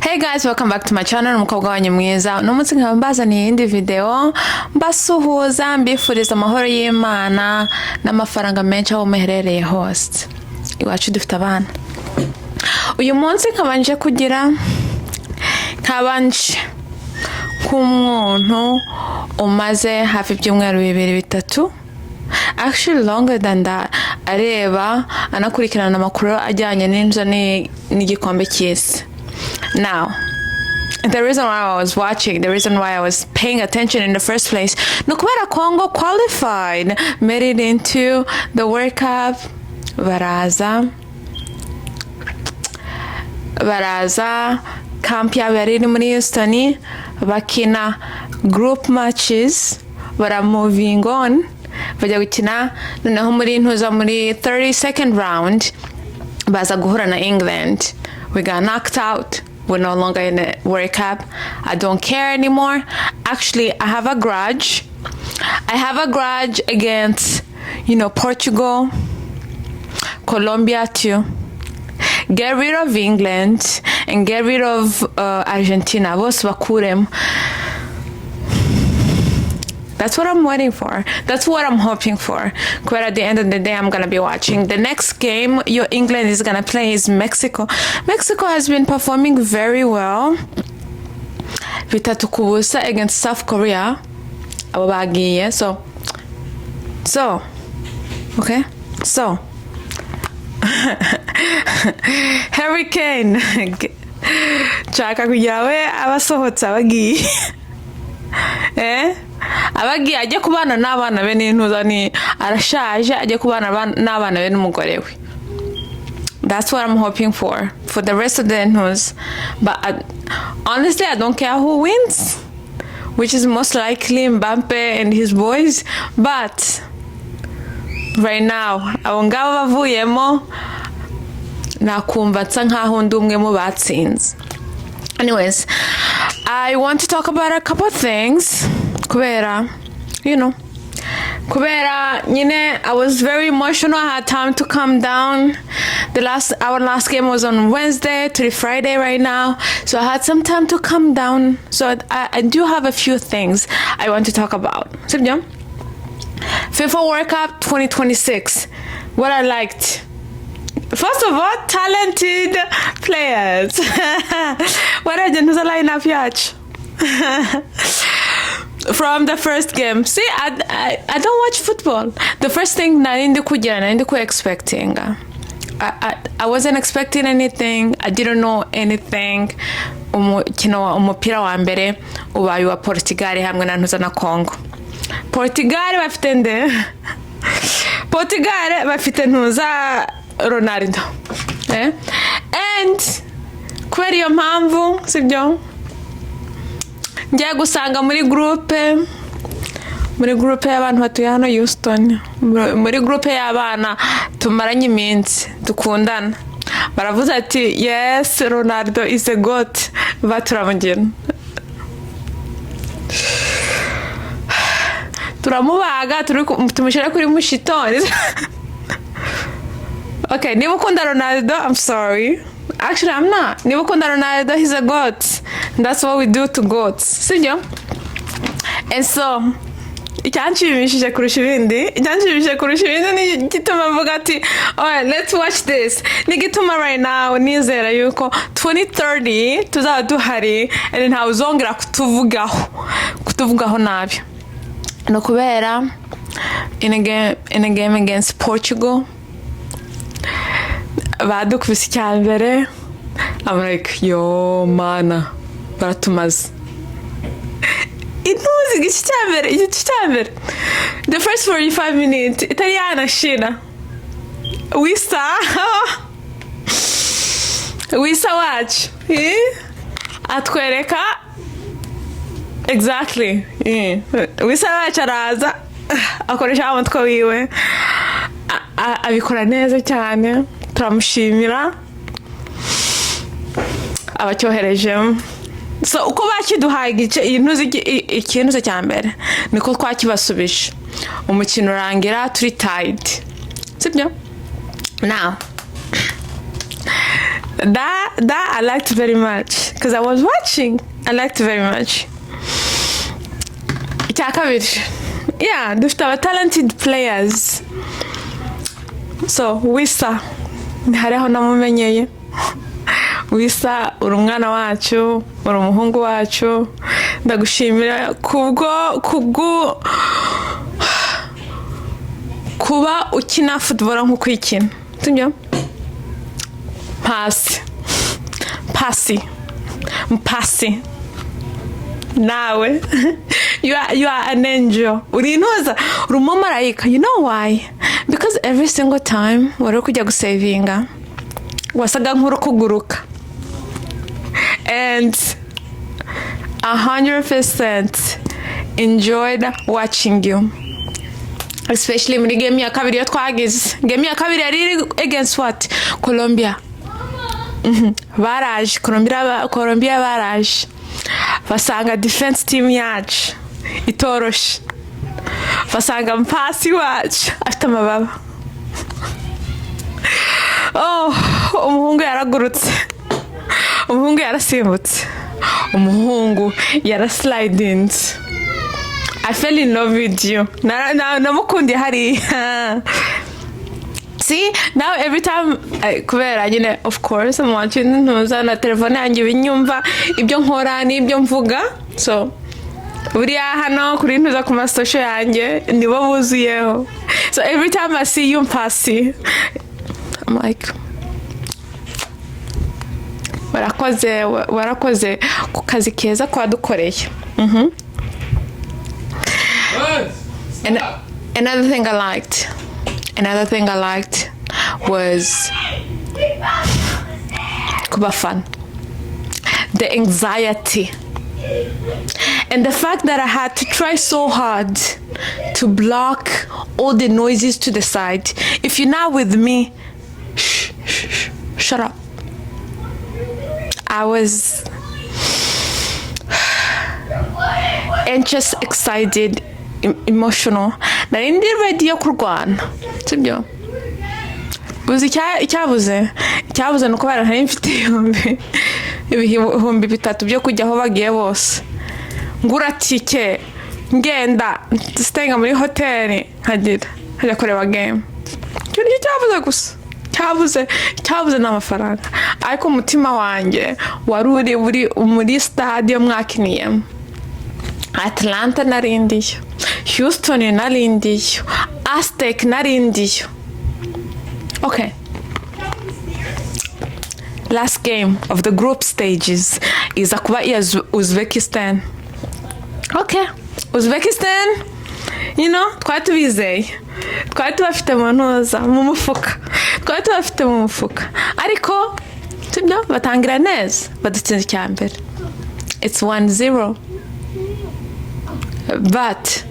Hey guys, welcome back to my channel. Umukobwa wanyu mwiza. N'umunsi nkaba mbazaniye indi video mbasuhuza mbifuriza amahoro y'Imana n'amafaranga menshi aho muherereye hose. Iwacu dufite abana. Uyu munsi nkabanje kugira k'umuntu umaze hafi ibyumweru 2-3 actually longer than that areba anakurikirana amakuru ajyanye n'inzo n'igikombe cy'Isi. Now, the reason why I was watching, the reason why I was paying attention in the first place, Nukubera Congo qualified, made it into the World Cup. Baraza, camp yabereye muri Houston, bakina group matches, bara moving on, bajya gukina noneho muri ntuza muri 32nd round, baza guhura na England. We got knocked out. We're no longer in the World Cup. I don't care anymore. Actually, I have a grudge. I have a grudge against, Portugal, Colombia too. Get rid of England and get rid of Argentina. Bose bakuremo. That's what I'm waiting for. That's what I'm hoping for. Because at the end of the day, I'm going to be watching. The next game England is going to play is Mexico. Mexico has been performing very well. 3-0 against South Korea. Abo bagiye. So. Okay? So. Hurricane. Chaka kujawe abasohotse abagiye. Abagiye ajya kubana n'abana be n'intuza ni arashaje ajya kubana n'abana be n'umugore we. That's what I'm hoping for the rest of the news. But honestly, I don't care who wins, which is most likely Mbappe and his boys. But right now, abo ngabo bavuyemo nakumva nsa nkaho ndi umwe mu batsinze. Anyways, I want to talk about a couple of things. Kubera, I was very emotional. I had time to calm down. Our last game was on Wednesday to Friday right now. So I had some time to calm down. So I do have a few things I want to talk about. FIFA World Cup 2026. What I liked. First of all, talented players. What I didn't line up yet. From the first game. See, I don't watch football. The first thing I didn't expecting. I wasn't expecting anything. I didn't know anything. Umupira wa mbere ubaye wa Portugal hamwe na ntuza na Congo. Portugal bafite ntuza Ronaldo. And kubera iyo mpamvu sibyo njya gusanga muri groupe y'abantu batuye hano Houston, muri groupe y'abana tumaranye iminsi dukundana, baravuze ati yes, Ronaldo is a goat. Baturamugena turamubaga tumushyira kuri mushitoni. Okay, niba ukunda Ronaldo, I'm sorry. Actually, I'm not. Niba ukunda Ronaldo, he's a goat. That's what we do to goats. Sibyo? And so, icyanshimishije kurusha ibindi ni gituma mvuga ati, alright, let's watch this. Ni gituma right now nizera yuko 2030 tuzaba duhari and ntawe uzongera kutuvugaho nabi. No kubera in a game against Portugal, badukubise icyambere. I'm like, yo mana, baratumaze. Igice cyambere. The first 45 minutes, Italiana shina. Wisa watch. Atwereka exactly. Wisa watch araza akoresha umutwe wiwe. Abikora neza cyane. Turamushimira abacyoherejemo. So uko bakiduhaye ikintu cya mbere niko twakibasubije. Umukino urangira turi tied. Sibyo? Now that I liked very much because I was watching. I liked very much. Icya kabiri, yeah, dufite aba talented players. So Wisa hariho namumenyeye. Wisa uri umwana wacu, uri umuhungu wacu, ndagushimira kuba ukina football nk'uko ikina, sibyo? Mpasi nawe you are an angel, uri intoza, uri umumarayika. You know why? Because every single time wari kujya gusavinga wasaga nk'uri kuguruka, and 100% enjoyed watching you, especially muri game ya kabiri yo twagize. Game ya kabiri yari against what? Colombia. Baraje Colombia baraje basanga defense team yacu itoroshe, basanga mpasi wacu afite amababa. Umuhungu yaragurutse, umuhungu yarasimbutse, umuhungu yarasliding. I fell in love with you. Nakundiye hari. See, now every time kubera nyine, of course, I'm watching ntuza na telefone yanjye binyumva ibyo nkora n'ibyo mvuga. So buriya hano kuri ntuza ku masosho yanjye nibo buzuyeho. So every time I see you mpasi, I'm like, warakoze ku kazi keza kwadukoreye. And another thing I liked was kuba fun. The anxiety and the fact that I had to try so hard to block all the noises to the side. If you're not with me, shut up. I was anxious, excited, emotional. Nari ndi ready yo kurwana, sibyo? Buzi icyabuze nuko barahari mfite ibihumbi 3 byo kujya aho bagiye bose. Ngura tike ngenda stenga muri hotel hajya kureba game. Cyo cyabuze gusa. Cyabuze n'amafaranga. Ariko umutima wanjye wari uri muri stadium mwakiniye. Atlanta narindiyo, Houston narindiyo, Aztec narindiyo. Okay. Last game of the group stages is kuba Uzbekistan. Okay. Uzbekistan, you know, twari tubizeye. Twari tubafite mu ntuza mu mufuka. Ariko sibyo batangira neza badutsinze icyambere. It's 1-0. But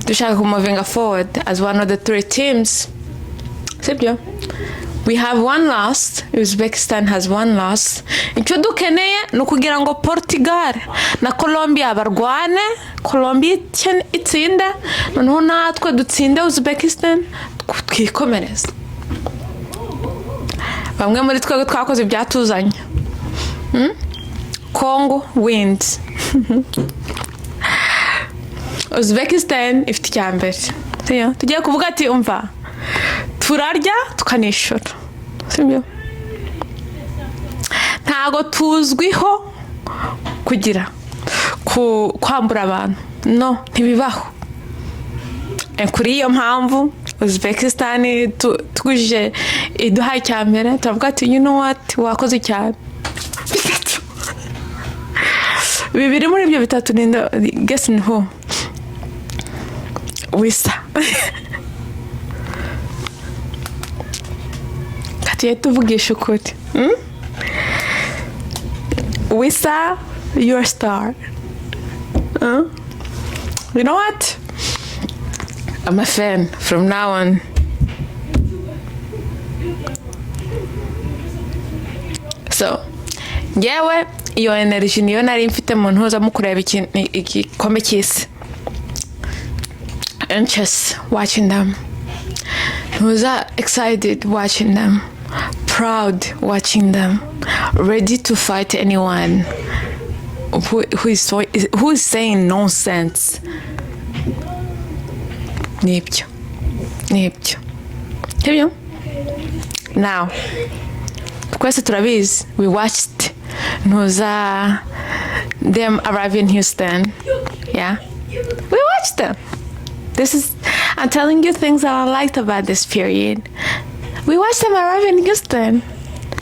dushaka moving forward as one of the 3 teams. Sibyo? We have 1 loss. Uzbekistan has 1 loss. Icyo dukeneye nukugira ngo Portugal na Colombia barwane, Colombia itsinde, noneho natwe dutsinde Uzbekistan twikomereza. Bamwe muri twe twakoze ibyatuzanye. Congo wins. Uzbekistan ifite icyambere. Tugiye kuvuga ati umva turarya tukanishura. Sibyo? Ntago tuzwiho kugira kwambura abantu. No, ntibibaho. Kuri iyo mpamvu Uzbekistan tuguje iduhaye icyambere, turavuga ati you know what, wakoze cyane. Bibiri muri ibyo 3 ninda guess who? Wisa. Katiye tuvugisha ukuri. Wisa, you're a star. You know what? I'm a fan from now on. So, yewe iyo energy niyo nari mfite mu ntuza mu kureba igikombe cy'isi. Anxious watching them. I was excited watching them proud watching them, ready to fight anyone who is saying nonsense. Nibyo. Now, twese turabizi, we watched them arrive in Houston. Yeah, we watched them. I'm telling you things that I liked about this period. We watched them arrive in Houston,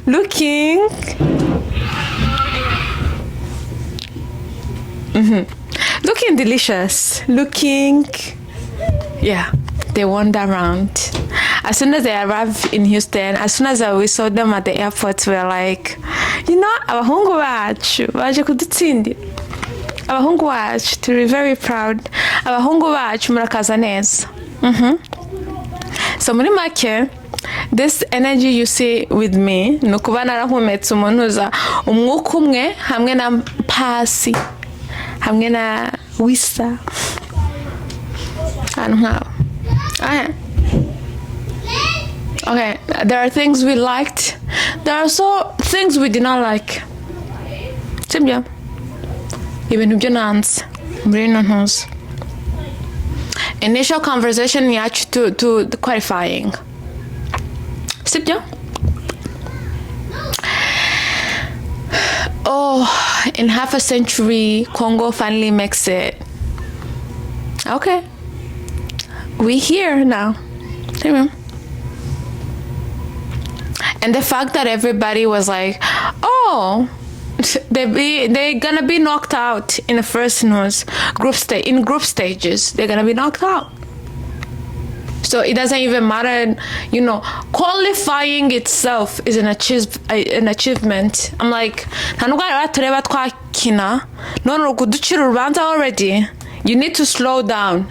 looking delicious, they wander around. As soon as they arrived in Houston, as soon as we saw them at the airport, we were like, abahungu bacu baje kudutsindira, abahungu bacu, to be very proud, abahungu bacu murakaza neza. So muri make, this energy you see with me ni ukuba narahumetse umunuza umwuka umwe hamwe na pasi hamwe na wisa ahantu nk'aho. Okay, there are things we liked, there are also things we did not like. Sibyo, ibintu byo nanze muri ino ntuza. Initial conversation yacu to the qualifying. Sibyo? Oh, in half a century, Congo finally makes it. Okay, we here now. And the fact that everybody was like, oh, they're gonna be knocked out in the first group stages. They're gonna be knocked out. So it doesn't even matter, qualifying itself is an achievement. I'm like, already. You need to slow down.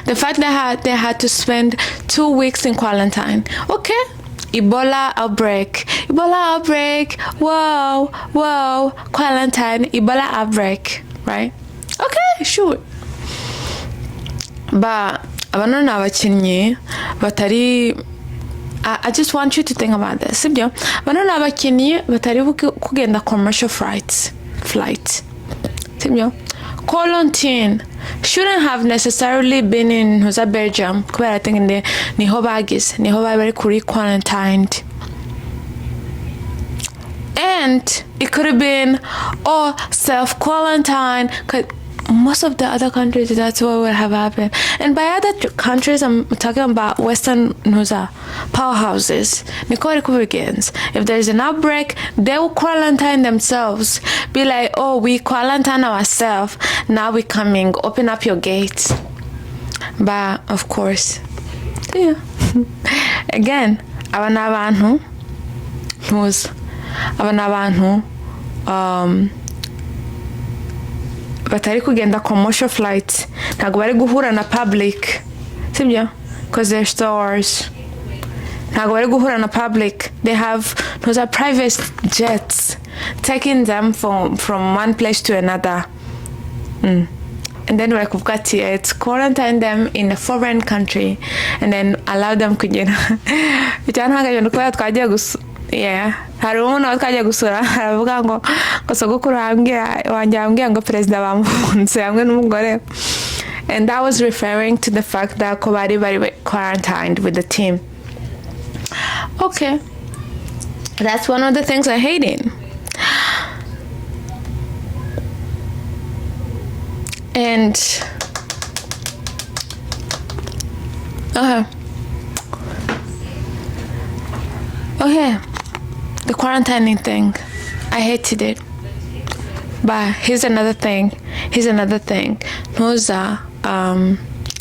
The fact that they had to spend 2 weeks in quarantine. Okay. Ebola outbreak. Whoa. Quarantine. Ebola outbreak. Right? Okay, sure. But abano n'abakinnyi batari, I just want you to think about this. Sibyo? Abano n'abakinnyi batari kugenda commercial flight. Sibyo? Quarantine shouldn't have necessarily been in Belgium. Kubera I think niho bari kuri quarantined. And it could have been self-quarantine. Most of the other countries, that's what would have happened. And by other countries, I'm talking about Western powerhouses. If there's an outbreak, they will quarantine themselves. Be like, oh, we quarantine ourselves. Now we're coming. Open up your gates. But, of course, yeah. Again, abantu batari kugenda commercial flights, ntago bari guhura na public, sibyo? Because they're stores. Ntago bari guhura na public. They have private jets taking them from one place to another. And then it's quarantine them in a foreign country and then allow them kugenda. Yeah, hari umuntu twajya gusura aravuga ngo sogokuru wanjye ngo president bamufunze hamwe n'umugore, and that was referring to the fact that ko bari quarantined with the team. Okay, that's one of the things I hated. And okay, the quarantining thing, I hated it. But here's another thing. Noza,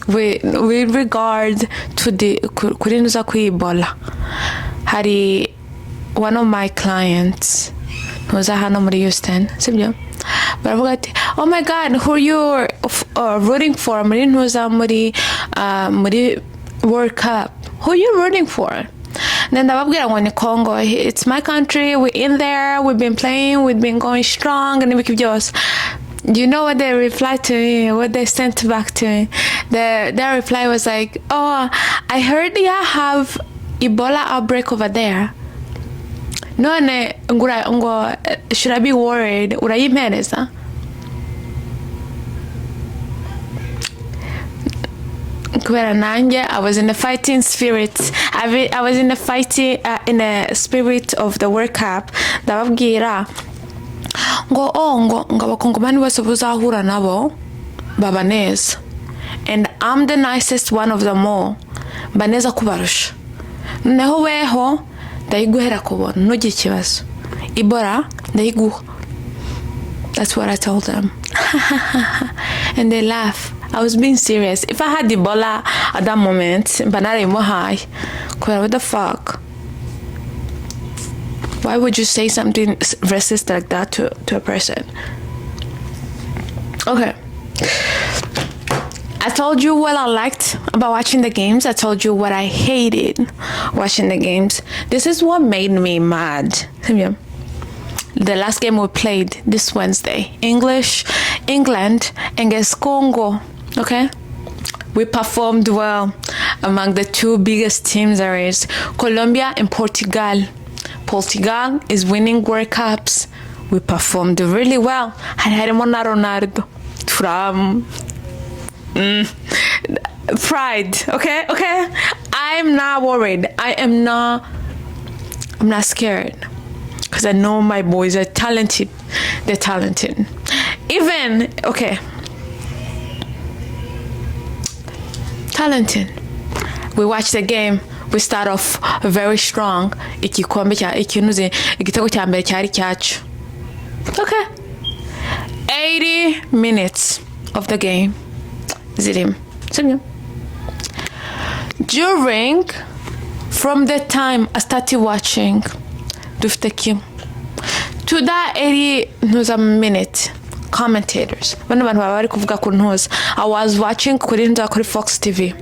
with regard to the kurinuza ku Ebola, hari one of my clients noza hano muri Houston, sibyo? Baravuga ati, oh my God, who you rooting for? Muri noza muri World Cup. Who you rooting for? Then ndababwira ngo ni Congo. It's my country. We're in there. We've been playing. We've been going strong. And ibiki byose. You know what they replied to me? What they sent back to me? Their reply was like, "Oh, I heard you have Ebola outbreak over there. None, should I be worried? Urayimpereza?" Kubera nanjye, I was in the fighting spirit. I was in the fighting in the spirit of the World Cup. Ndababwira ngo abakongomani bose buzahura nabo baba neza, and I'm the nicest one of them all, mba neza kubarusha. Noneho weho ndayiguhera kubona, ntugire ikibazo. Ebola ndayiguha. That's what I told them. And they laugh. I was being serious. If I had Ebola at that moment, but not anymore high. What the fuck? Why would you say something racist like that to a person? Okay. I told you what I liked about watching the games. I told you what I hated watching the games. This is what made me mad. The last game we played this Wednesday, England against Congo. Okay, we performed well among the two biggest teams there is, Colombia and Portugal. Portugal is winning World Cups. We performed really well. Harimo na Ronaldo from pride. Okay. I'm not worried. I'm not scared, because I know my boys are talented. They're talented. Even, okay. Talented. We watch the game. We start off very strong. Igitego cya mbere cyari cyacu. Okay. 80 minutes of the game. Zirim. During, from the time I started watching, to that 80 minute commentators. I was watching kuri Fox TV.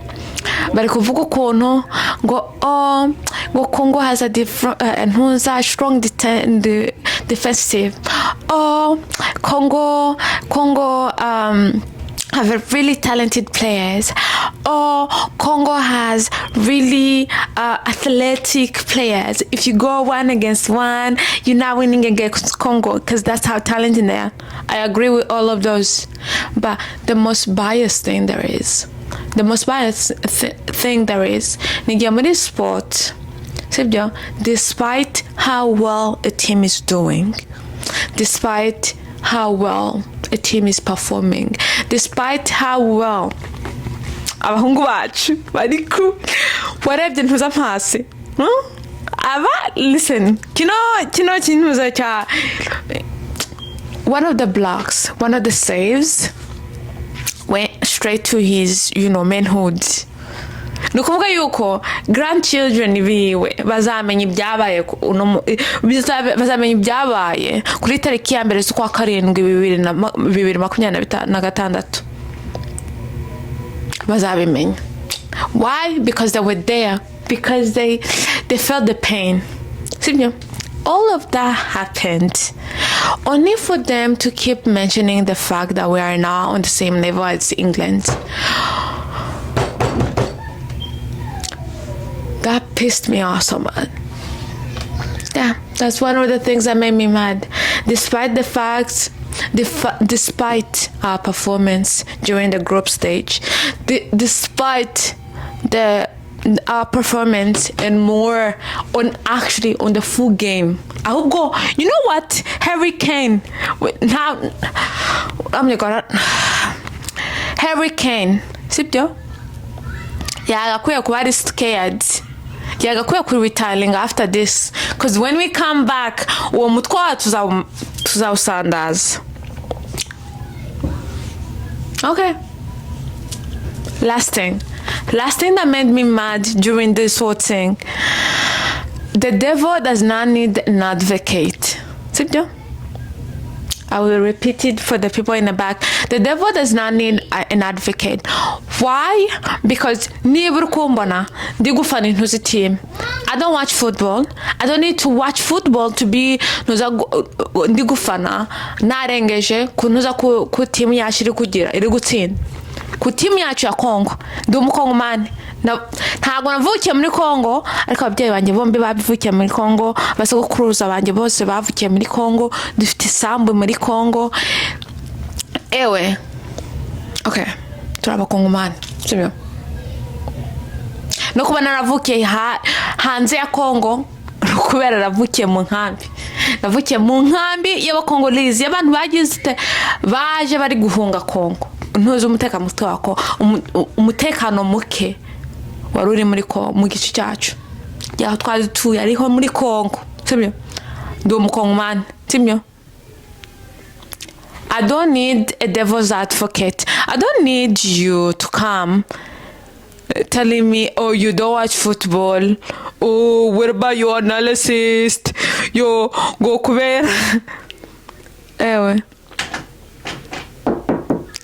Bari kuvuga ukuntu ngo Congo has a different strong defensive. Congo have really talented players. Congo has really athletic players. If you go 1 against 1, you're not winning against Congo, because that's how talented they are. I agree with all of those. But the most biased thing there is, thing there is, Nigyamuri sport, despite how well a team is doing, despite how well a team is performing, despite how well abahungu bacu bariku warebye ntuza mpasi listen, kino kintuza cha one of the blocks, one of the saves went straight to his manhood. Nukuvuga yuko grandchildren biwe bazamenya ibyabaye kuri tariki ya mbere z'ukwa karindwi 2026 bazabimenya. Why? Because they were there, because they felt the pain. All of that happened only for them to keep mentioning the fact that we are now on the same level as England. That pissed me off so much. Yeah, that's one of the things that made me mad. Despite the facts, despite our performance during the group stage, despite our performance and more on the full game. I will go, you know what? Harry Kane. Now, oh my God. Harry Kane. Sibyo? Yagakwiye kuba ari scared. Yagakwiye kuri retiring after this. Because when we come back, uwo mutwe tuzawusandaza. Okay. Last thing that made me mad during this whole thing. The devil does not need an advocate. I will repeat it for the people in the back. The devil does not need an advocate. Why? Because nibura kumbona ndi gufana intuzi team. I don't watch football. I don't need to watch football to be ndi gufana narengeje kuntuza ku team yacu iri kugira iri gutsinda. Ku team yacu ya Congo. Ndi umukongomani. Ntabwo navukiye muri Congo ariko ababyeyi banjye bombi babivukiye muri Congo, basogokuruza banjye bose bavukiye muri Congo, dufite isambu muri Congo. Ewe okay, turabakongomani sibyo? No kuba naravukiye hanze ya Congo kubera navukiye mu nkambi. Navukiye mu nkambi y'abakongolese, y'abantu baje bari guhunga Congo. Ntuzi umutekano muke wari uri mu gice cyacu yaho twari tuye ariho muri Congo sibyo? Ndi umukongomani sibyo? I don't need a devil's advocate. I don't need you to come telling me, oh, you don't watch football, oh, what about your analysis, yo go kubera. Ewe.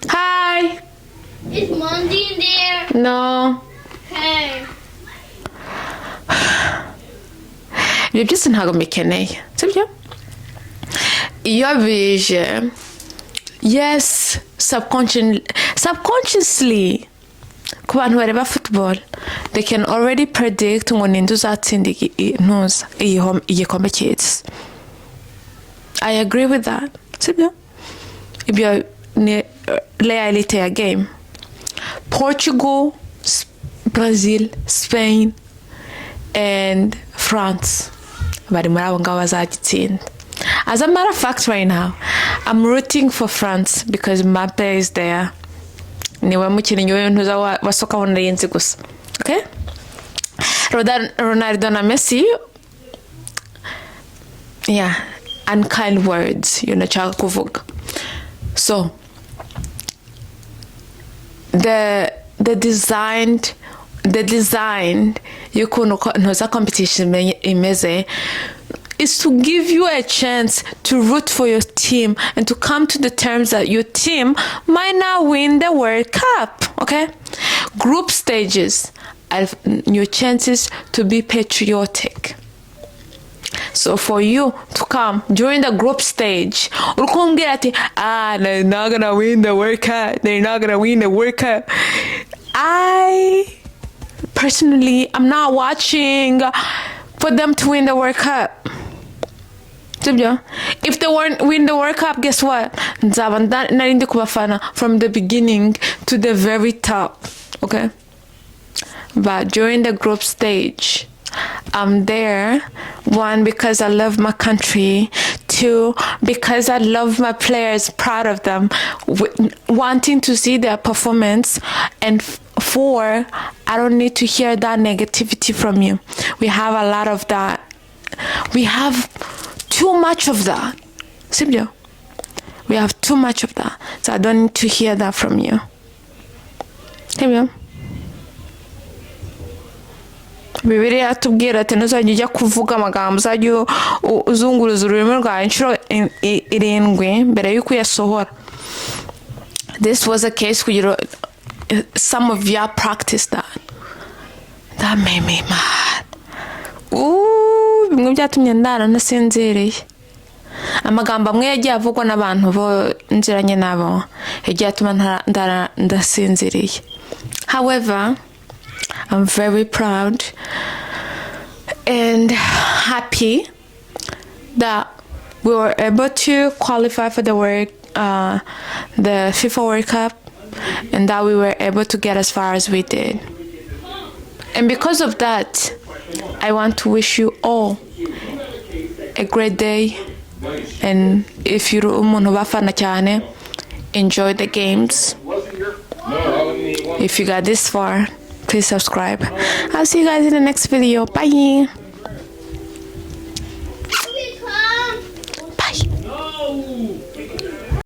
Hi. Is Monday in there? No. Hey. Ibyo byose ntabwo mbikeneye sibyo? Iyo bije, yes, subconsciously ku bantu bareba football, they can already predict ngo ninde uzatsinda igikombe cy'Isi. I agree with that sibyo? Ibyo ni reality ya game. Portugal, Brazil, Spain, and France bari muri abo ngabo bazagitsinda. As a matter of fact, right now I'm rooting for France because Mbappe is there. Niwe mukinnyi w'intuza wasoka ho ndayenze gusa. Okay? Ronaldo na Messi, yeah, unkind words chaka kuvuga. So the design y'ukuntu ntuza competition imeze is to give you a chance to root for your team and to come to the terms that your team might not win the World Cup. Okay? Group stages are your chances to be patriotic. So for you to come during the group stage, they're not gonna win the World Cup. They're not gonna win the World Cup. I personally, I'm not watching for them to win the World Cup. If they won't win the World Cup, guess what? Narindi kubafana from the beginning to the very top. Okay? But during the group stage, I'm there, 1, because I love my country, 2, because I love my players, proud of them, wanting to see their performance, and 4, I don't need to hear that negativity from you. We have a lot of that. We have too much of that. Sibyo? We have too much of that. So I don't need to hear that from you. Sibyo? Bibiliya yatubwira ati ntuzajya ujya kuvuga amagambo, uzajya uzunguruza ururimi rwawe inshuro 7 mbere y'uko uyasohora. This was a case where some of y'all practiced that. That made me mad. Bimwe byatumye ndara nasinziriye. Amagambo amwe yagiye avugwa n'abantu bo nziranye nabo yagiye atuma ndara ndasinziriye. However, I'm very proud and happy that we were able to qualify for the FIFA World Cup, and that we were able to get as far as we did. And because of that, I want to wish you all a great day. And if you're umuntu bafana cyane, enjoy the games. If you got this far, please subscribe. I'll see you guys in the next video. Bye.